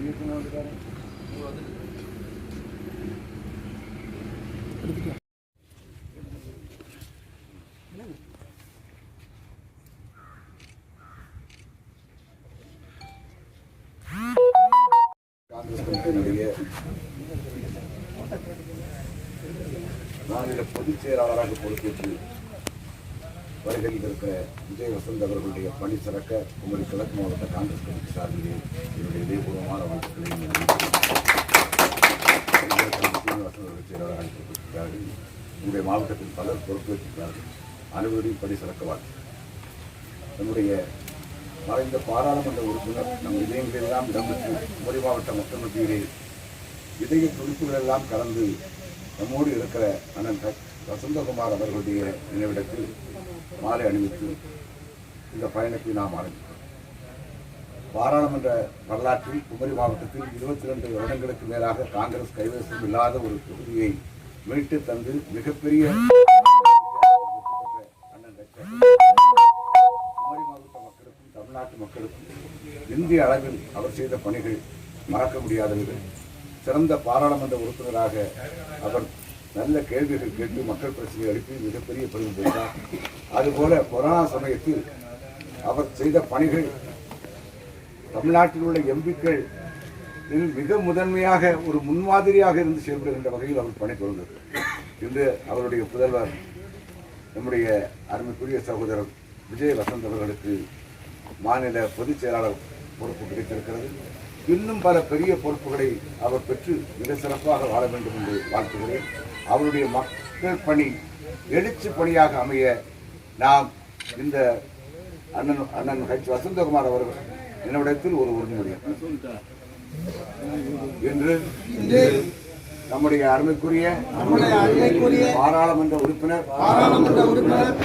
காங்கிரஸ் கமிட்டியினுடைய மாநில பொதுச் செயலாளராக பொறுப்பேற்று வருகையில் இருக்கிற விஜய் வசந்த் அவர்களுடைய பணி சிறக்க குமரி கிழக்கு மாவட்ட காங்கிரஸ் கமிட்டி சார்பிலே என்னுடைய இதயபூர்வமான வாழ்த்துக்களை செயலாளராக பொறுப்பேற்கிறார்கள். நம்முடைய மாவட்டத்தில் பலர் பொறுப்பேற்றிருக்கிறார்கள். அனைவரையும் பணி சிறக்க வாழ்த்து. நம்முடைய மறைந்த பாராளுமன்ற உறுப்பினர் நம் இதயங்களெல்லாம் இடம்பெற்று குமரி மாவட்ட மக்கள் மத்தியிலே இதய துடிப்புகள் எல்லாம் கலந்து நம்மோடு இருக்கிற அண்ணன் வசந்தகுமார் அவர்களுடைய நினைவிடத்தில் மாலை அணிவித்து இந்த பயணத்தை நாம் ஆரம்பித்தோம். பாராளுமன்ற வரலாற்றில் குமரி மாவட்டத்தில் 22 வருடங்களுக்கு மேலாக காங்கிரஸ் கைவசம் இல்லாத ஒரு தொகுதியை மீட்டு தந்து மிகப்பெரிய தமிழ்நாட்டு மக்களுக்கும் இந்திய அளவில் அவர் செய்த பணிகள் மறக்க முடியாதவர்கள். சிறந்த பாராளுமன்ற உறுப்பினராக அவர் நல்ல கேள்விகள் கேட்டு மக்கள் பிரச்சனையை எழுப்பி மிகப்பெரிய பெருமை பெற்றார். அதுபோல கொரோனா சமயத்தில் அவர் செய்த பணிகள் தமிழ்நாட்டில் உள்ள எம்பிக்கள் மிக முதன்மையாக ஒரு முன்மாதிரியாக இருந்து செயல்படுகின்ற வகையில் அவர் பணி தொடர்ந்தது. இன்று அவருடைய புதல்வர் நம்முடைய அருமைக்குரிய சகோதரர் விஜய் வசந்த் அவர்களுக்கு மாநில பொதுச் செயலாளர் பொறுப்பு கிடைத்திருக்கிறது. இன்னும் பல பெரிய பொறுப்புகளை அவர் பெற்று மிக சிறப்பாக வாழ வேண்டும் என்று வாழ்த்துகிறேன். அவருடைய மக்கள் பணி எழுச்சி பணியாக அமைய நாம் இந்த அண்ணன் வசந்தகுமார் அவர்கள் என்னிடத்தில் ஒரு உறுதிமொழி என்று நம்முடைய அருமைக்குரிய பாராளுமன்ற உறுப்பினர்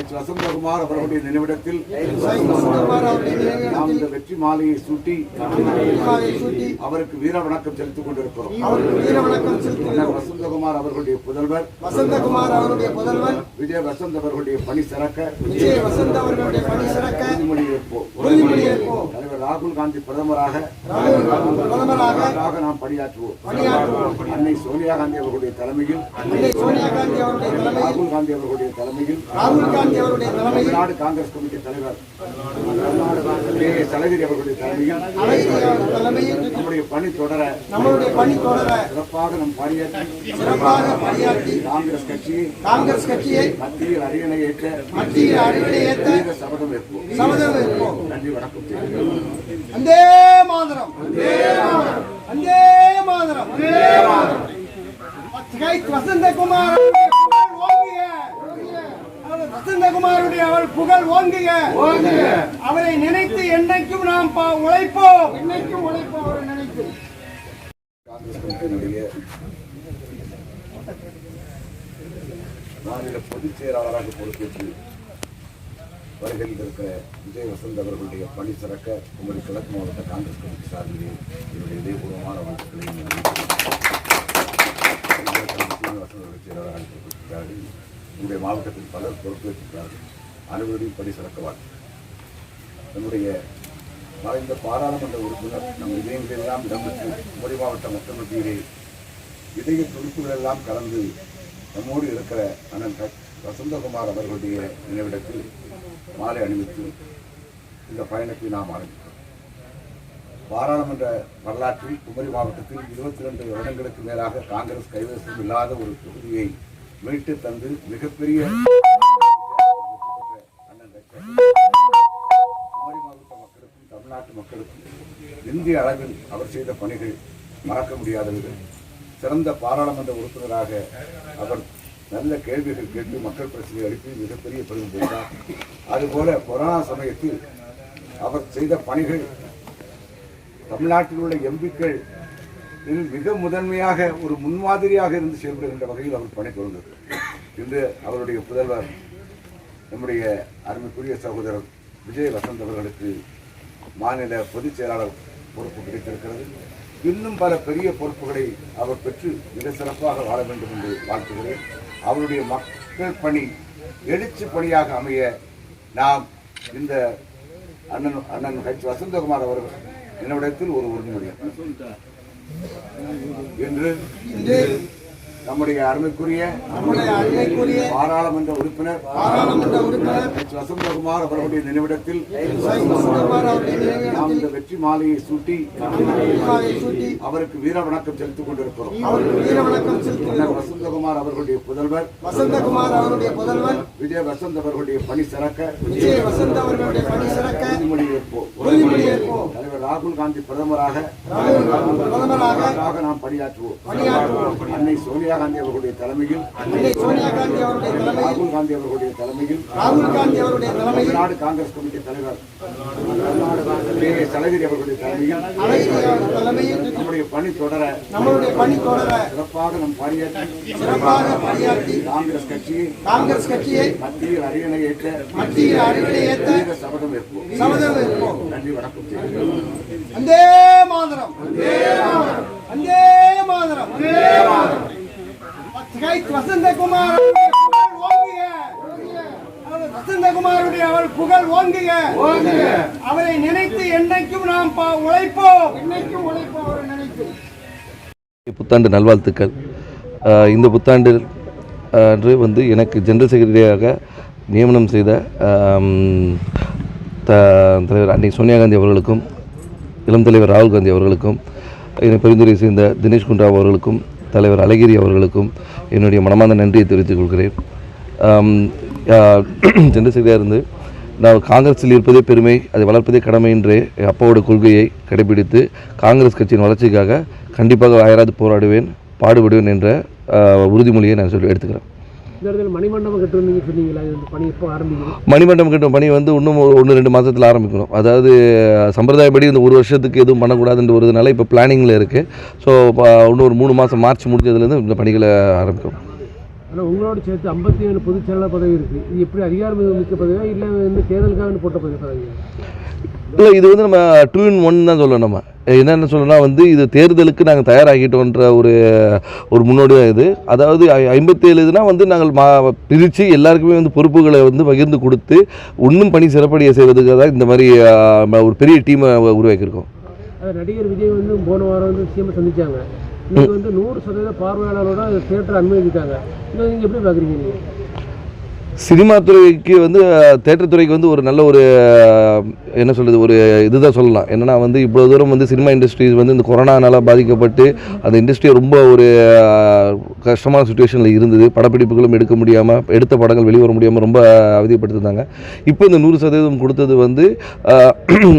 வசந்தகுமார் அவர்களுடைய நினைவிடத்தில் நாம் இந்த வெற்றி மாலையை சூட்டி அவருக்கு வீர வணக்கம் செலுத்திக் கொண்டிருக்கிறோம். வசந்தகுமார் அவர்களுடைய புதல்வர் விஜய் வசந்த் அவர்களுடைய பணி சிறக்க உறுதிமொழியேற்போம். தலைவர் ராகுல் காந்தி பிரதமராக நாம் பணியாற்றுவோம். அன்னை சோனியா காந்தி அவர்களுடைய தலைமையில் ராகுல் காந்தி அவர்களுடைய தலைமையில் தமிழ்நாடு காங்கிரஸ் கமிட்டி தலைவர் சலகிரி அவர்களுடைய தலைமையில் நம்முடைய பணி தொடர சிறப்பாக நம் பணியாற்றி காங்கிரஸ் கட்சியை மத்தியில் அரியணை ஏற்ற சபதம் ஏற்போம். நன்றி, வணக்கம். வந்தே மாதரம், வந்தே மாதரம். வசந்தகுமார் வசந்தகுமாருடைய அவர் புகழ் ஓங்குக. அவரை நினைத்து என்னைக்கும் நாம் உழைப்போம். அவரை நினைத்து காங்கிரஸ் கமிட்டியினுடைய மாநில பொதுச் செயலாளராக பொறுப்பேற்று வருகையில் இருக்கிற விஜய் வசந்த் அவர்களுடைய பணி சிறக்க குமரி கிழக்கு மாவட்ட காங்கிரஸ் கமிட்டி சார்பிலே என்னுடைய இதயபூர்வமான வாழ்த்துக்களை செயலாளராக பொறுப்பேற்கிறார்கள். நம்முடைய மாவட்டத்தில் பலர் பொறுப்பேற்றிருக்கிறார்கள். அனைவரையும் பணி சிறக்க வாழ்த்து. நம்முடைய மறைந்த பாராளுமன்ற உறுப்பினர் நம் இதயங்களெல்லாம் இடம்பெற்று குமரி மாவட்ட மக்கள் மத்தியிலே இதய துடிப்புகள் எல்லாம் கலந்து நம்மோடு இருக்கிற அண்ணன் வசந்தகுமார் அவர்களுடைய நினைவிடத்தில் மாலை அணிவித்து இந்த பயணத்தை நாம் ஆரம்பித்தோம். பாராளுமன்ற வரலாற்றில் குமரி மாவட்டத்தில் 22 வருடங்களுக்கு மேலாக காங்கிரஸ் கைவசம் இல்லாத ஒரு தொகுதியை மீட்டு தந்து மிகப்பெரிய குமரி மாவட்ட மக்களுக்கும் தமிழ்நாட்டு மக்களுக்கும் இந்திய அளவில் அவர் செய்த பணிகள் மறக்க முடியாதவர்கள். சிறந்த பாராளுமன்ற உறுப்பினராக அவர் நல்ல கேள்விகள் கேட்டு மக்கள் பிரச்சனையை எழுப்பி மிகப்பெரிய பெருமை பெற்றார். அதுபோல கொரோனா சமயத்தில் அவர் செய்த பணிகள் தமிழ்நாட்டில் உள்ள எம்பிக்கள் மிக முதன்மையாக ஒரு முன்மாதிரியாக இருந்து செயல்படுகின்ற வகையில் அவர் பணி தொடர்ந்தது. இன்று அவருடைய புதல்வர் நம்முடைய அருமைக்குரிய சகோதரர் விஜய் வசந்த் அவர்களுக்கு மாநில பொதுச் செயலாளர் பொறுப்பு கிடைத்திருக்கிறது. இன்னும் பல பெரிய பொறுப்புகளை அவர் பெற்று மிக சிறப்பாக வாழ வேண்டும் என்று வாழ்த்துகிறேன். அவருடைய மக்கள் பணி எழுச்சி பணியாக அமைய நாம் இந்த அண்ணன் வசந்தகுமார் அவர்கள் என்னிடத்தில் ஒரு உறுதிமொழி என்று நம்முடைய அருமைக்குரிய பாராளுமன்ற உறுப்பினர் வசந்தகுமார் அவர்களுடைய நினைவிடத்தில் நாம் இந்த வெற்றி மாலையை சூட்டி அவருக்கு வீர வணக்கம் செலுத்திக் கொண்டிருக்கிறோம். வசந்தகுமார் அவர்களுடைய புதல்வர் விஜய் வசந்த் அவர்களுடைய பணி சிறக்க உறுதிமொழி ஏற்போம். தலைவர் ராகுல் காந்தி பிரதமராக நாம் பணியாற்றுவோம். அன்னை சோனியா காந்தி அவர்களுடைய தலைமையில் ராகுல் காந்தி அவர்களுடைய தலைமையில் தமிழ்நாடு காங்கிரஸ் கமிட்டி தலைவர் தலைவர் அவர்களுடைய தலைமையில் நம்முடைய பணி தொடர சிறப்பாக நம் பணியாற்றி காங்கிரஸ் கட்சியை மத்தியில் அரியணை ஏற்ற சபதம் ஏற்போம். நன்றி, வணக்கம். வந்தே மாதரம், வந்தே மாதரம். வசந்தகுமார் வசந்தகுமாருடைய அவள் புகழ் ஓங்குக. அவரை நினைத்து என்னைக்கும் நாம் உழைப்போம். அவரை நினைத்து. புத்தாண்டு நல்வாழ்த்துக்கள். இந்த புத்தாண்டு அன்று வந்து எனக்கு ஜெனரல் செக்ரட்டரியாக நியமனம் செய்த தலைவர் அன்னை சோனியா காந்தி அவர்களுக்கும் இளம் தலைவர் ராகுல் காந்தி அவர்களுக்கும் என்னை பரிந்துரை செய்த தினேஷ் குண்டா அவர்களுக்கும் தலைவர் அழகிரி அவர்களுக்கும் என்னுடைய மனமார்ந்த நன்றியை தெரிவித்துக் கொள்கிறேன். ஜெனரல் செக்ரட்டரியாக இருந்து நான் காங்கிரஸில் இருப்பதே பெருமை, அதை வளர்ப்பதே கடமை என்ற அப்பாவோட கொள்கையை கடைபிடித்து காங்கிரஸ் கட்சியின் வளர்ச்சிக்காக கண்டிப்பாக அயராது போராடுவேன், பாடுபடுவேன் என்ற உறுதிமொழியை நான் எடுத்துக்கிறேன். மணிமண்டபம் கட்டுவீங்க சொன்னீங்களா? பணி எப்போ ஆரம்பிக்கணும்? மணிமண்டபம் கட்டும் பணி வந்து இன்னும் 1-2 மாதத்தில் ஆரம்பிக்கணும். அதாவது சம்பிரதாயப்படி இந்த 1 வருஷத்துக்கு எதுவும் பண்ணக்கூடாதுன்ற ஒரு நாள் இப்போ பிளானிங்கில் இருக்குது. ஸோ இன்னொரு 3 மாதம் மார்ச் முடிஞ்சதுலேருந்து இந்த பணிகளை ஆரம்பிக்கும். ஆனால் உங்களோட சேர்த்து 57 பொதுச் செயலாளர் பதவி இருக்குது. இது எப்படி அதிகாரம் மிக்க பதவியா இல்லை இந்த தேர்தலுக்காக போட்ட பதவியா? இல்லை, இது வந்து நம்ம 2 in 1 தான் சொல்லணும். நம்ம என்னென்ன சொல்லணும்னா வந்து இது தேர்தலுக்கு நாங்கள் தயாராகிட்டோன்ற ஒரு முன்னோடியாக இது. அதாவது 57 இதுனால் வந்து நாங்கள் பிரித்து எல்லாருக்குமே வந்து பொறுப்புகளை வந்து பகிர்ந்து கொடுத்து இன்னும் பணி சிறப்படைய செய்வதுக்காக தான் இந்த மாதிரி ஒரு பெரிய டீமை உருவாக்கியிருக்கோம். நடிகர் விஜய் வந்து போன வாரம் வந்து சிஎம் சந்திச்சாங்க. இன்னைக்கு வந்து 100% பார்வையாளரோட தேட்டர் அனுமதிக்காங்க. நீங்கள் எப்படி பார்க்குறீங்க? நீங்கள் சினிமா துறைக்கு வந்து தேட்டர் துறைக்கு வந்து ஒரு நல்ல ஒரு என்ன சொல்கிறது ஒரு இதுதான் சொல்லலாம். என்னென்னா வந்து இவ்வளோ தூரம் வந்து சினிமா இண்டஸ்ட்ரீஸ் வந்து இந்த கொரோனானால் பாதிக்கப்பட்டு அந்த இண்டஸ்ட்ரி ரொம்ப ஒரு கஷ்டமான சுச்சுவேஷனில் இருந்தது. படப்பிடிப்புகளும் எடுக்க முடியாமல், எடுத்த படங்கள் வெளிவர முடியாமல் ரொம்ப அவதிப்படுத்திருந்தாங்க. இப்போ இந்த 100% கொடுத்தது வந்து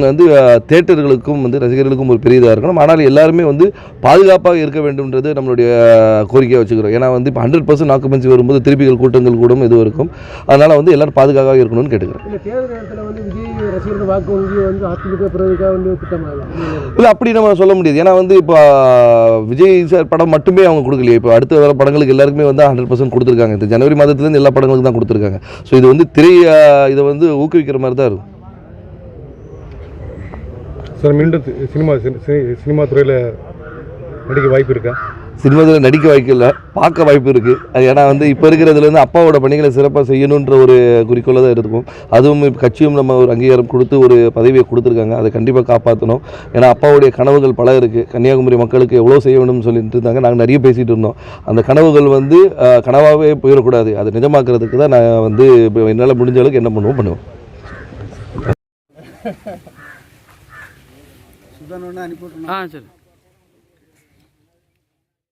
வந்து தேட்டர்களுக்கும் வந்து ரசிகர்களுக்கும் ஒரு பெரியதாக இருக்கணும். ஆனால் எல்லாருமே வந்து பாதுகாப்பாக இருக்க வேண்டும்ன்றது நம்மளுடைய கோரிக்கையாக வச்சுக்கிறோம். ஏன்னா வந்து இப்போ 100% ஆக்குபென்சி வரும்போது திருப்பிகள் கூட்டங்கள் கூட இது இருக்கும். அதனால் வந்து எல்லாரும் பாதுகாப்பாக இருக்கணும்னு கேட்டுக்கிறேன். இல்லை, அப்படி நம்ம சொல்ல முடியாது. ஏன்னா வந்து இப்போ விஜய் சார் படம் மட்டுமே அவங்க கொடுக்கலையே. இப்போ அடுத்த வர படங்களுக்கு எல்லாருக்குமே வந்து 100% கொடுத்துருக்காங்க. இந்த ஜனவரி மாதத்துலேருந்து எல்லா படங்களுக்கும் தான் கொடுத்துருக்காங்க. ஸோ இது வந்து இதை வந்து ஊக்குவிக்கிற மாதிரி தான் இருக்கும். சார், மீண்டும் சினிமா துறையில் நடிக்க வாய்ப்பு இருக்கா? சினிமாவில் நடிக்க வாய்ப்பில்லை, பார்க்க வாய்ப்பு இருக்குது. அது ஏன்னா வந்து இப்போ இருக்கிறதுல வந்து அப்பாவோட பணிகளை சிறப்பாக செய்யணுன்ற ஒரு குறிக்கோளை தான் இருக்கும். அதுவும் கட்சியும் நம்ம ஒரு அங்கீகாரம் கொடுத்து ஒரு பதவியை கொடுத்துருக்காங்க. அதை கண்டிப்பாக காப்பாற்றணும். ஏன்னா அப்பாவுடைய கனவுகள் பல இருக்குது. கன்னியாகுமரி மக்களுக்கு எவ்வளோ செய்ய வேணும்னு சொல்லிட்டு இருந்தாங்க. நாங்கள் நிறைய பேசிகிட்டு இருந்தோம். அந்த கனவுகள் வந்து கனவாகவே போயிடக்கூடாது. அதை நிஜமாக்குறதுக்கு தான் நான் வந்து என்னால் முடிஞ்ச அளவுக்கு என்ன பண்ணுவேன். சரி.